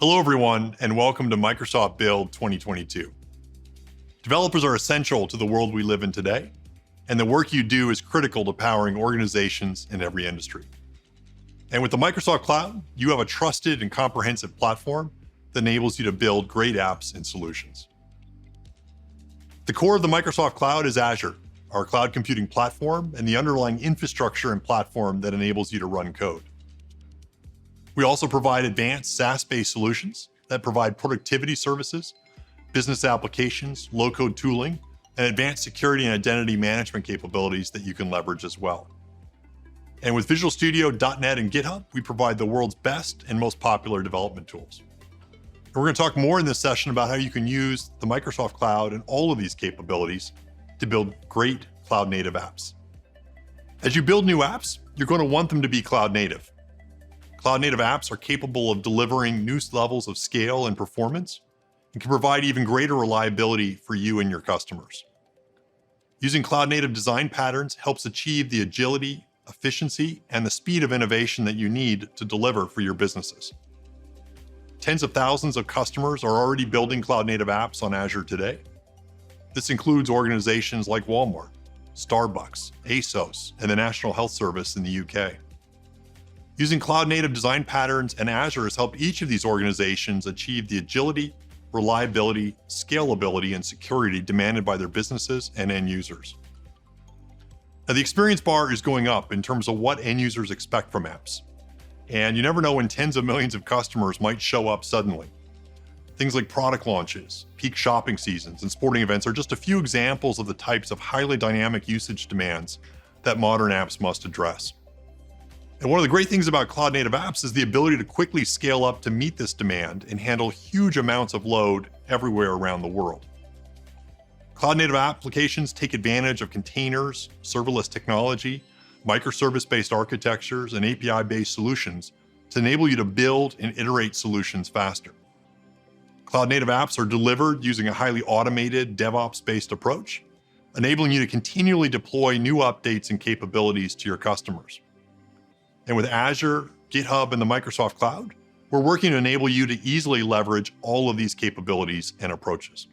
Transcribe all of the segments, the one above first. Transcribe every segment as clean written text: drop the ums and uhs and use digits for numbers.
Hello, everyone, and welcome to Microsoft Build 2022. Developers are essential to the world we live in today, and the work you do is critical to powering organizations in every industry. And with the Microsoft Cloud, you have a trusted and comprehensive platform that enables you to build great apps and solutions. The core of the Microsoft Cloud is Azure, our cloud computing platform and the underlying infrastructure and platform that enables you to run code. We also provide advanced SaaS-based solutions that provide productivity services, business applications, low-code tooling, and advanced security and identity management capabilities that you can leverage as well. And with Visual Studio, .NET, and GitHub, we provide the world's best and most popular development tools. And we're going to talk more in this session about how you can use the Microsoft Cloud and all of these capabilities to build great cloud-native apps. As you build new apps, you're going to want them to be cloud-native. Cloud-native apps are capable of delivering new levels of scale and performance and can provide even greater reliability for you and your customers. Using cloud-native design patterns helps achieve the agility, efficiency, and the speed of innovation that you need to deliver for your businesses. Tens of thousands of customers are already building cloud-native apps on Azure today. This includes organizations like Walmart, Starbucks, ASOS, and the National Health Service in the UK. Using cloud-native design patterns and Azure has helped each of these organizations achieve the agility, reliability, scalability, and security demanded by their businesses and end users. Now, the experience bar is going up in terms of what end users expect from apps. And you never know when tens of millions of customers might show up suddenly. Things like product launches, peak shopping seasons, and sporting events are just a few examples of the types of highly dynamic usage demands that modern apps must address. And one of the great things about cloud-native apps is the ability to quickly scale up to meet this demand and handle huge amounts of load everywhere around the world. Cloud-native applications take advantage of containers, serverless technology, microservice-based architectures, and API-based solutions to enable you to build and iterate solutions faster. Cloud-native apps are delivered using a highly automated DevOps-based approach, enabling you to continually deploy new updates and capabilities to your customers. And with Azure, GitHub, and the Microsoft Cloud, we're working to enable you to easily leverage all of these capabilities and approaches.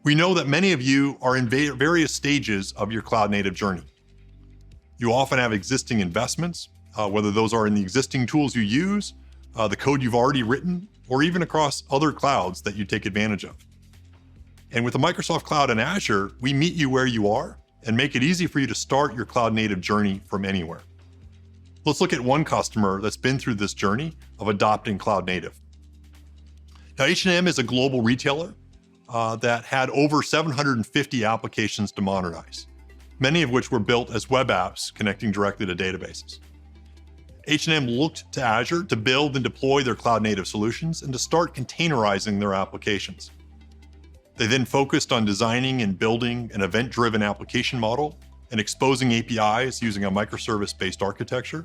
We know that many of you are in various stages of your cloud-native journey. You often have existing investments, whether those are in the existing tools you use, the code you've already written, or even across other clouds that you take advantage of. And with the Microsoft Cloud and Azure, we meet you where you are and make it easy for you to start your cloud-native journey from anywhere. Let's look at one customer that's been through this journey of adopting cloud native. Now, H&M is a global retailer that had over 750 applications to modernize, many of which were built as web apps connecting directly to databases. H&M looked to Azure to build and deploy their cloud native solutions and to start containerizing their applications. They then focused on designing and building an event-driven application model and exposing APIs using a microservice-based architecture.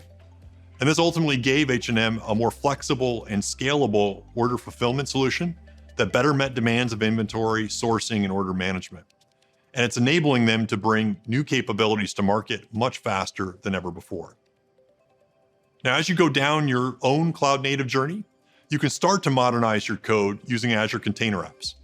And this ultimately gave H&M a more flexible and scalable order fulfillment solution that better met demands of inventory, sourcing, and order management. And it's enabling them to bring new capabilities to market much faster than ever before. Now, as you go down your own cloud-native journey, you can start to modernize your code using Azure Container Apps.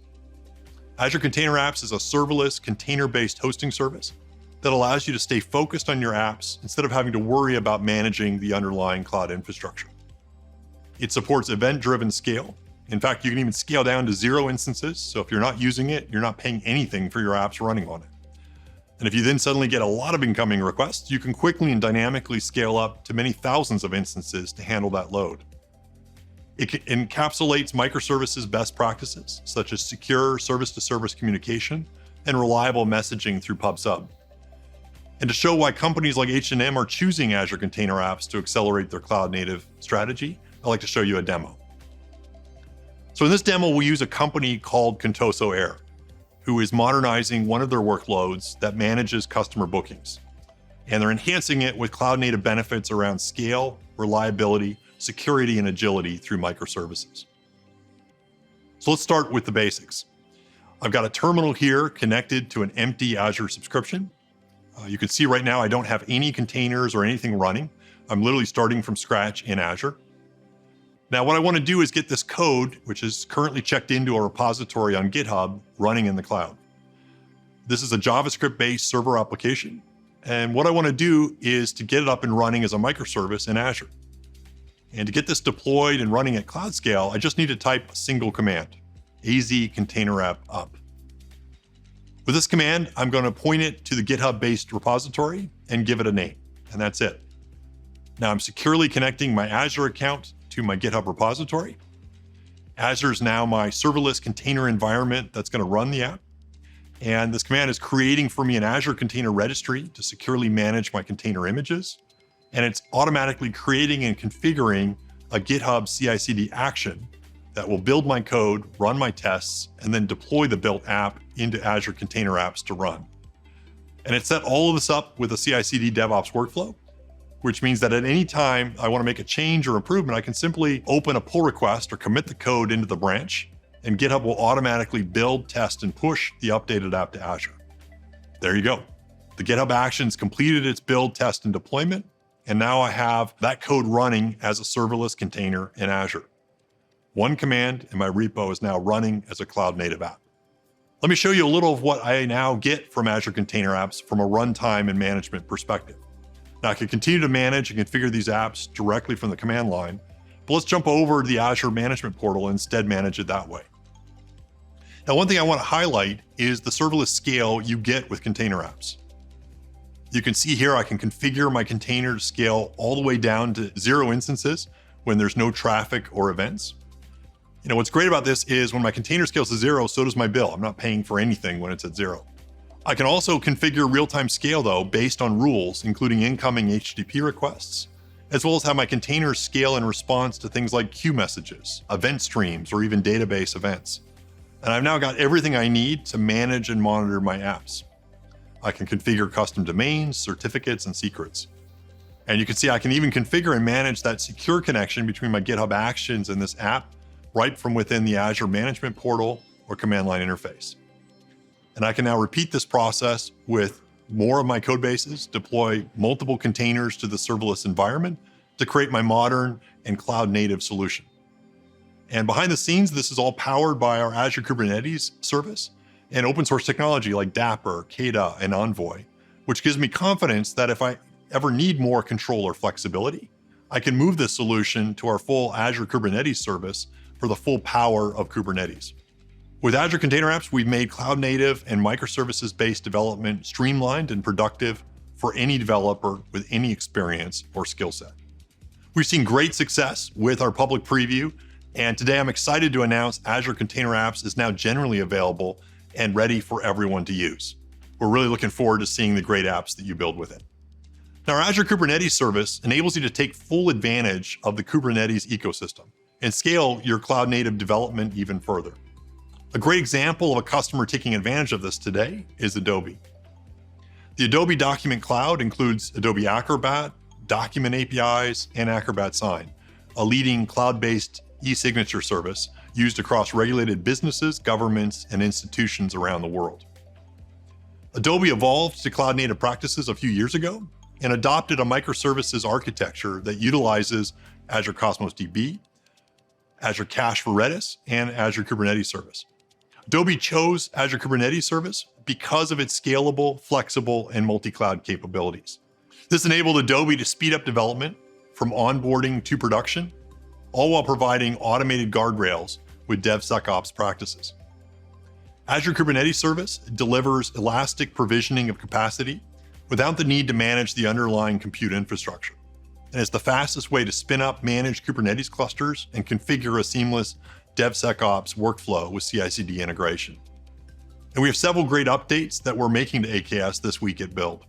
Azure Container Apps is a serverless, container-based hosting service that allows you to stay focused on your apps instead of having to worry about managing the underlying cloud infrastructure. It supports event-driven scale. In fact, you can even scale down to 0 instances, so if you're not using it, you're not paying anything for your apps running on it. And if you then suddenly get a lot of incoming requests, you can quickly and dynamically scale up to many thousands of instances to handle that load. It encapsulates microservices best practices, such as secure service-to-service communication and reliable messaging through PubSub. And to show why companies like H&M are choosing Azure Container Apps to accelerate their cloud-native strategy, I'd like to show you a demo. So in this demo, we use a company called Contoso Air, who is modernizing one of their workloads that manages customer bookings. And they're enhancing it with cloud-native benefits around scale, reliability, security, and agility through microservices. So let's start with the basics. I've got a terminal here connected to an empty Azure subscription. You can see right now I don't have any containers or anything running. I'm literally starting from scratch in Azure. Now, what I want to do is get this code, which is currently checked into a repository on GitHub, running in the cloud. This is a JavaScript-based server application. And what I want to do is to get it up and running as a microservice in Azure. And to get this deployed and running at cloud scale, I just need to type a single command, AZ container app up. With this command, I'm going to point it to the GitHub-based repository and give it a name, and that's it. Now I'm securely connecting my Azure account to my GitHub repository. Azure is now my serverless container environment that's going to run the app. And this command is creating for me an Azure Container Registry to securely manage my container images. And it's automatically creating and configuring a GitHub CI/CD action that will build my code, run my tests, and then deploy the built app into Azure Container Apps to run. And it set all of this up with a CI/CD DevOps workflow, which means that at any time I want to make a change or improvement, I can simply open a pull request or commit the code into the branch, and GitHub will automatically build, test, and push the updated app to Azure. There you go. The GitHub Actions completed its build, test, and deployment, and now I have that code running as a serverless container in Azure. One command and my repo is now running as a cloud-native app. Let me show you a little of what I now get from Azure Container Apps from a runtime and management perspective. Now I can continue to manage and configure these apps directly from the command line, but let's jump over to the Azure Management Portal and instead manage it that way. Now, one thing I want to highlight is the serverless scale you get with container apps. You can see here I can configure my container to scale all the way down to 0 instances when there's no traffic or events. What's great about this is when my container scales to 0, so does my bill. I'm not paying for anything when it's at 0. I can also configure real-time scale though based on rules, including incoming HTTP requests, as well as how my containers scale in response to things like queue messages, event streams, or even database events. And I've now got everything I need to manage and monitor my apps. I can configure custom domains, certificates, and secrets. And you can see I can even configure and manage that secure connection between my GitHub Actions and this app right from within the Azure Management Portal or command line interface. And I can now repeat this process with more of my code bases, deploy multiple containers to the serverless environment to create my modern and cloud-native solution. And behind the scenes, this is all powered by our Azure Kubernetes service and open source technology like Dapr, Kata, and Envoy, which gives me confidence that if I ever need more control or flexibility, I can move this solution to our full Azure Kubernetes service for the full power of Kubernetes. With Azure Container Apps, we've made cloud-native and microservices-based development streamlined and productive for any developer with any experience or skill set. We've seen great success with our public preview, and today I'm excited to announce Azure Container Apps is now generally available and ready for everyone to use. We're really looking forward to seeing the great apps that you build with it. Now, our Azure Kubernetes service enables you to take full advantage of the Kubernetes ecosystem and scale your cloud-native development even further. A great example of a customer taking advantage of this today is Adobe. The Adobe Document Cloud includes Adobe Acrobat, document APIs, and Acrobat Sign, a leading cloud-based e-signature service used across regulated businesses, governments, and institutions around the world. Adobe evolved to cloud-native practices a few years ago and adopted a microservices architecture that utilizes Azure Cosmos DB, Azure Cache for Redis, and Azure Kubernetes Service. Adobe chose Azure Kubernetes Service because of its scalable, flexible, and multi-cloud capabilities. This enabled Adobe to speed up development from onboarding to production, all while providing automated guardrails with DevSecOps practices. Azure Kubernetes Service delivers elastic provisioning of capacity without the need to manage the underlying compute infrastructure. And it's the fastest way to spin up, manage Kubernetes clusters, and configure a seamless DevSecOps workflow with CI/CD integration. And we have several great updates that we're making to AKS this week at Build.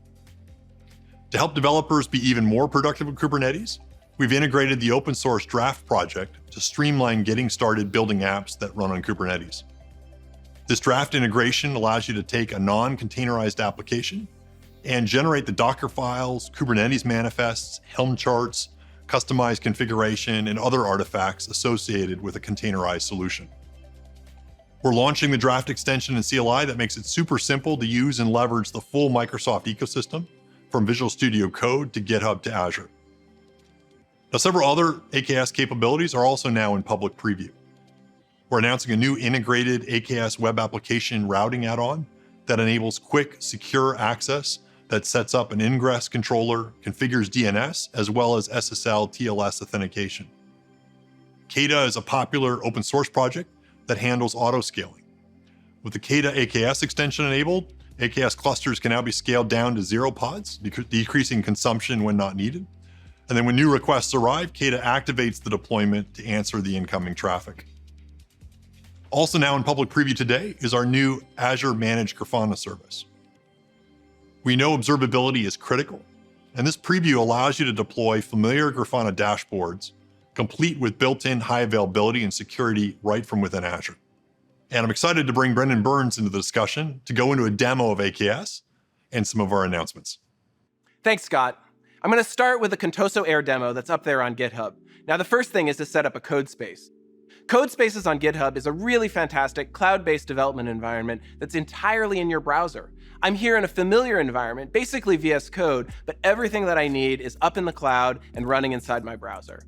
To help developers be even more productive with Kubernetes, we've integrated the open source Draft project to streamline getting started building apps that run on Kubernetes. This Draft integration allows you to take a non-containerized application and generate the Docker files, Kubernetes manifests, Helm charts, customized configuration, and other artifacts associated with a containerized solution. We're launching the Draft extension in CLI that makes it super simple to use and leverage the full Microsoft ecosystem, from Visual Studio Code to GitHub to Azure. Now, several other AKS capabilities are also now in public preview. We're announcing a new integrated AKS web application routing add-on that enables quick, secure access that sets up an ingress controller, configures DNS, as well as SSL TLS authentication. Kata is a popular open source project that handles auto-scaling. With the Kata AKS extension enabled, AKS clusters can now be scaled down to 0 pods, decreasing consumption when not needed. And then when new requests arrive, Kata activates the deployment to answer the incoming traffic. Also now in public preview today is our new Azure Managed Grafana service. We know observability is critical, and this preview allows you to deploy familiar Grafana dashboards, complete with built-in high availability and security right from within Azure. And I'm excited to bring Brendan Burns into the discussion to go into a demo of AKS and some of our announcements. Thanks, Scott. I'm going to start with the Contoso Air demo that's up there on GitHub. Now, the first thing is to set up a code space. Codespaces on GitHub is a really fantastic cloud-based development environment that's entirely in your browser. I'm here in a familiar environment, basically VS Code, but everything that I need is up in the cloud and running inside my browser.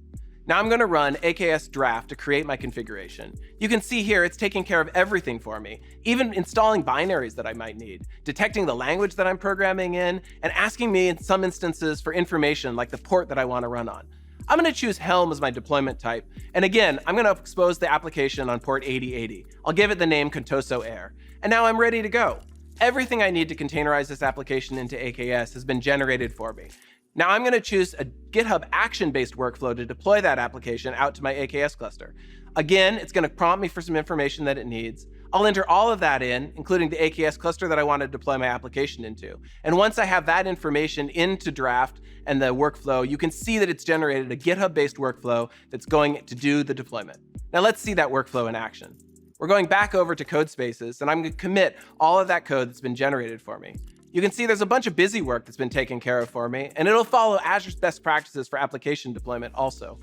Now I'm going to run AKS draft to create my configuration. You can see here it's taking care of everything for me, even installing binaries that I might need, detecting the language that I'm programming in, and asking me in some instances for information like the port that I want to run on. I'm going to choose Helm as my deployment type, and again, I'm going to expose the application on port 8080. I'll give it the name Contoso Air, and now I'm ready to go. Everything I need to containerize this application into AKS has been generated for me. Now I'm going to choose a GitHub action-based workflow to deploy that application out to my AKS cluster. Again, it's going to prompt me for some information that it needs. I'll enter all of that in, including the AKS cluster that I want to deploy my application into. And once I have that information into draft and the workflow, you can see that it's generated a GitHub-based workflow that's going to do the deployment. Now let's see that workflow in action. We're going back over to Codespaces, and I'm going to commit all of that code that's been generated for me. You can see there's a bunch of busy work that's been taken care of for me, and it'll follow Azure's best practices for application deployment also.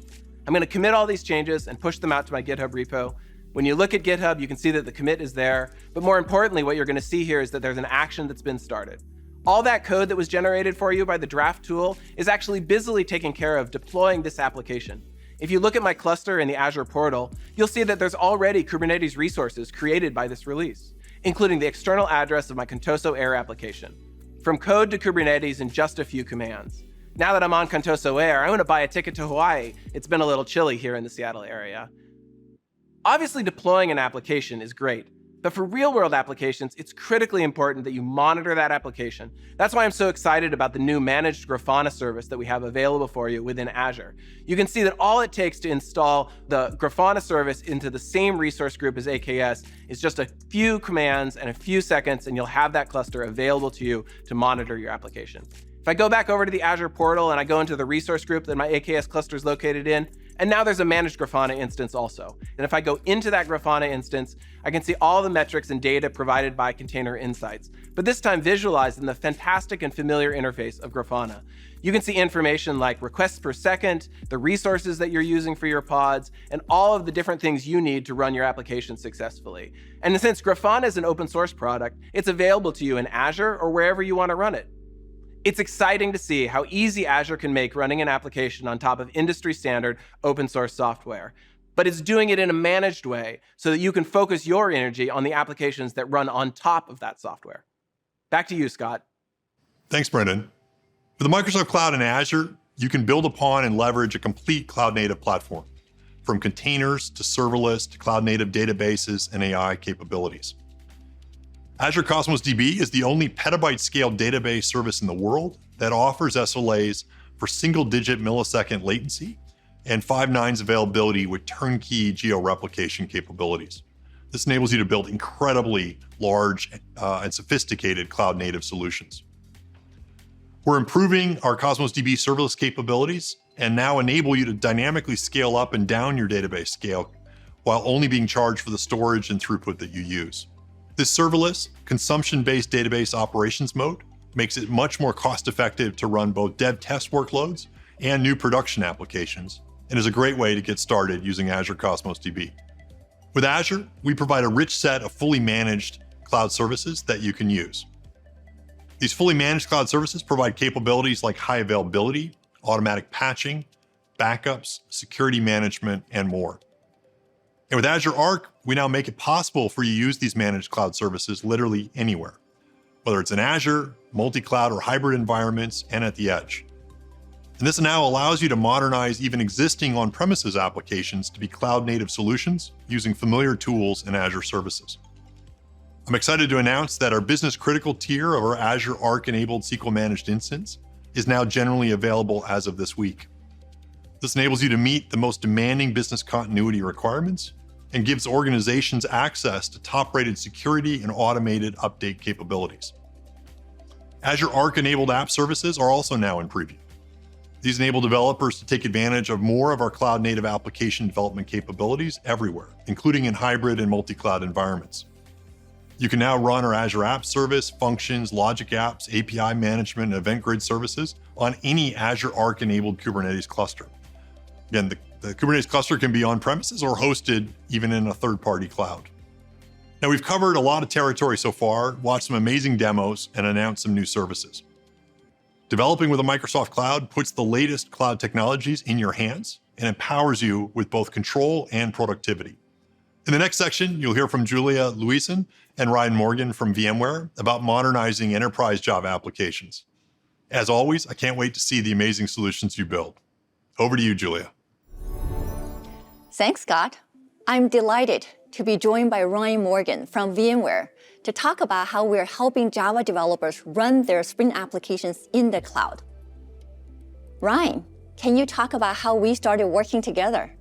I'm going to commit all these changes and push them out to my GitHub repo. When you look at GitHub, you can see that the commit is there, but more importantly, what you're going to see here is that there's an action that's been started. All that code that was generated for you by the draft tool is actually busily taking care of deploying this application. If you look at my cluster in the Azure portal, you'll see that there's already Kubernetes resources created by this release, including the external address of my Contoso Air application. From code to Kubernetes in just a few commands. Now that I'm on Contoso Air, I'm going to buy a ticket to Hawaii. It's been a little chilly here in the Seattle area. Obviously, deploying an application is great, but for real-world applications, it's critically important that you monitor that application. That's why I'm so excited about the new Managed Grafana service that we have available for you within Azure. You can see that all it takes to install the Grafana service into the same resource group as AKS is just a few commands and a few seconds, and you'll have that cluster available to you to monitor your application. If I go back over to the Azure portal and I go into the resource group that my AKS cluster is located in, and now there's a Managed Grafana instance also. And if I go into that Grafana instance, I can see all the metrics and data provided by Container Insights, but this time visualized in the fantastic and familiar interface of Grafana. You can see information like requests per second, the resources that you're using for your pods, and all of the different things you need to run your application successfully. And since Grafana is an open source product, it's available to you in Azure or wherever you want to run it. It's exciting to see how easy Azure can make running an application on top of industry standard open source software, but it's doing it in a managed way so that you can focus your energy on the applications that run on top of that software. Back to you, Scott. Thanks, Brendan. With the Microsoft Cloud and Azure, you can build upon and leverage a complete cloud-native platform, from containers to serverless to cloud-native databases and AI capabilities. Azure Cosmos DB is the only petabyte-scale database service in the world that offers SLAs for single-digit millisecond latency and 5 nines availability with turnkey geo-replication capabilities. This enables you to build incredibly large and sophisticated cloud-native solutions. We're improving our Cosmos DB serverless capabilities and now enable you to dynamically scale up and down your database scale while only being charged for the storage and throughput that you use. This serverless, consumption-based database operations mode makes it much more cost-effective to run both dev test workloads and new production applications, and is a great way to get started using Azure Cosmos DB. With Azure, we provide a rich set of fully managed cloud services that you can use. These fully managed cloud services provide capabilities like high availability, automatic patching, backups, security management, and more. And with Azure Arc, we now make it possible for you to use these managed cloud services literally anywhere, whether it's in Azure, multi-cloud, or hybrid environments, and at the edge. And this now allows you to modernize even existing on-premises applications to be cloud-native solutions using familiar tools and Azure services. I'm excited to announce that our business-critical tier of our Azure Arc-enabled SQL-managed instance is now generally available as of this week. This enables you to meet the most demanding business continuity requirements and gives organizations access to top-rated security and automated update capabilities. Azure Arc-enabled app services are also now in preview. These enable developers to take advantage of more of our cloud-native application development capabilities everywhere, including in hybrid and multi-cloud environments. You can now run our Azure App Service, Functions, Logic Apps, API Management, and Event Grid services on any Azure Arc-enabled Kubernetes cluster. Again, the Kubernetes cluster can be on-premises or hosted even in a third-party cloud. Now, we've covered a lot of territory so far, watched some amazing demos, and announced some new services. Developing with a Microsoft Cloud puts the latest cloud technologies in your hands and empowers you with both control and productivity. In the next section, you'll hear from Julia Louison and Ryan Morgan from VMware about modernizing enterprise Java applications. As always, I can't wait to see the amazing solutions you build. Over to you, Julia. Thanks, Scott. I'm delighted to be joined by Ryan Morgan from VMware to talk about how we're helping Java developers run their Spring applications in the cloud. Ryan, can you talk about how we started working together?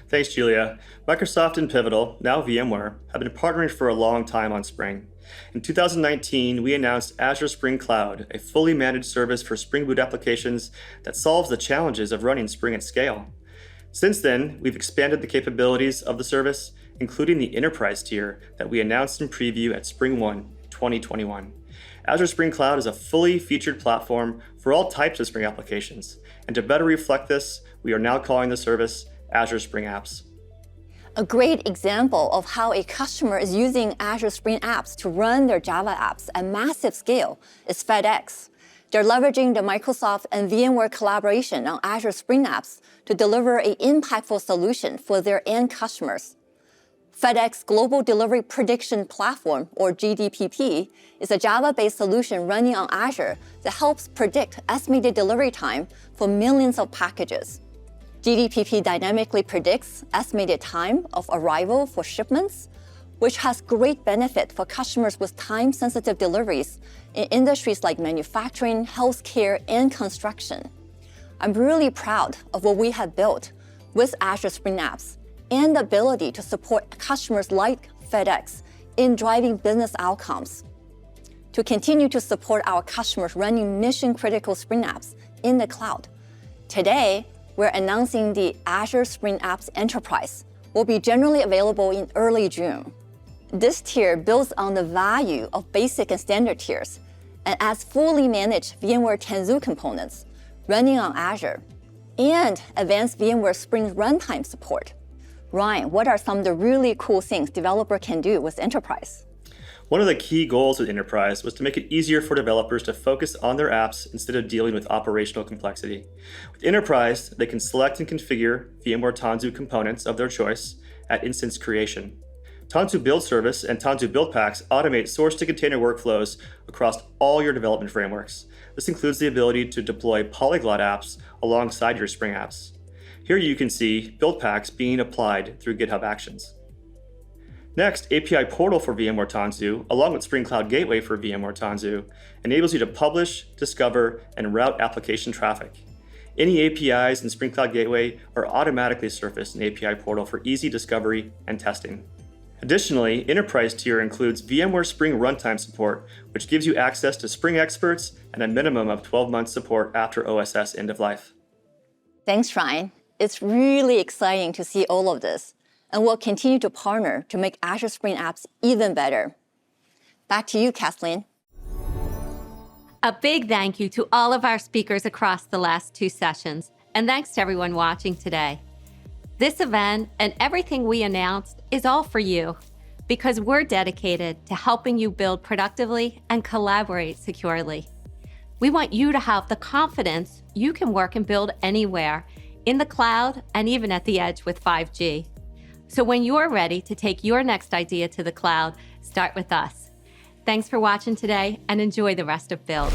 Thanks, Julia. Microsoft and Pivotal, now VMware, have been partnering for a long time on Spring. In 2019, we announced Azure Spring Cloud, a fully managed service for Spring Boot applications that solves the challenges of running Spring at scale. Since then, we've expanded the capabilities of the service, including the enterprise tier that we announced in preview at SpringOne 2021. Azure Spring Cloud is a fully featured platform for all types of Spring applications. And to better reflect this, we are now calling the service Azure Spring Apps. A great example of how a customer is using Azure Spring Apps to run their Java apps at massive scale is FedEx. They're leveraging the Microsoft and VMware collaboration on Azure Spring Apps to deliver an impactful solution for their end customers. FedEx Global Delivery Prediction Platform, or GDPP, is a Java-based solution running on Azure that helps predict estimated delivery time for millions of packages. GDPP dynamically predicts estimated time of arrival for shipments, which has great benefit for customers with time-sensitive deliveries in industries like manufacturing, healthcare, and construction. I'm really proud of what we have built with Azure Spring Apps and the ability to support customers like FedEx in driving business outcomes. To continue to support our customers running mission-critical Spring Apps in the cloud, today, we're announcing the Azure Spring Apps Enterprise will be generally available in early June. This tier builds on the value of basic and standard tiers and adds fully managed VMware Tanzu components running on Azure and advanced VMware Spring runtime support. Ryan, what are some of the really cool things developers can do with Enterprise? One of the key goals with Enterprise was to make it easier for developers to focus on their apps instead of dealing with operational complexity. With Enterprise, they can select and configure VMware Tanzu components of their choice at instance creation. Tanzu Build Service and Tanzu Build Packs automate source-to-container workflows across all your development frameworks. This includes the ability to deploy polyglot apps alongside your Spring apps. Here you can see build packs being applied through GitHub Actions. Next, API Portal for VMware Tanzu, along with Spring Cloud Gateway for VMware Tanzu, enables you to publish, discover, and route application traffic. Any APIs in Spring Cloud Gateway are automatically surfaced in API Portal for easy discovery and testing. Additionally, Enterprise tier includes VMware Spring Runtime support, which gives you access to Spring experts and a minimum of 12 months support after OSS end of life. Thanks, Ryan. It's really exciting to see all of this, and we'll continue to partner to make Azure Spring Apps even better. Back to you, Kathleen. A big thank you to all of our speakers across the last 2 sessions, and thanks to everyone watching today. This event and everything we announced is all for you because we're dedicated to helping you build productively and collaborate securely. We want you to have the confidence you can work and build anywhere in the cloud, and even at the edge with 5G. So when you're ready to take your next idea to the cloud, start with us. Thanks for watching today and enjoy the rest of Build.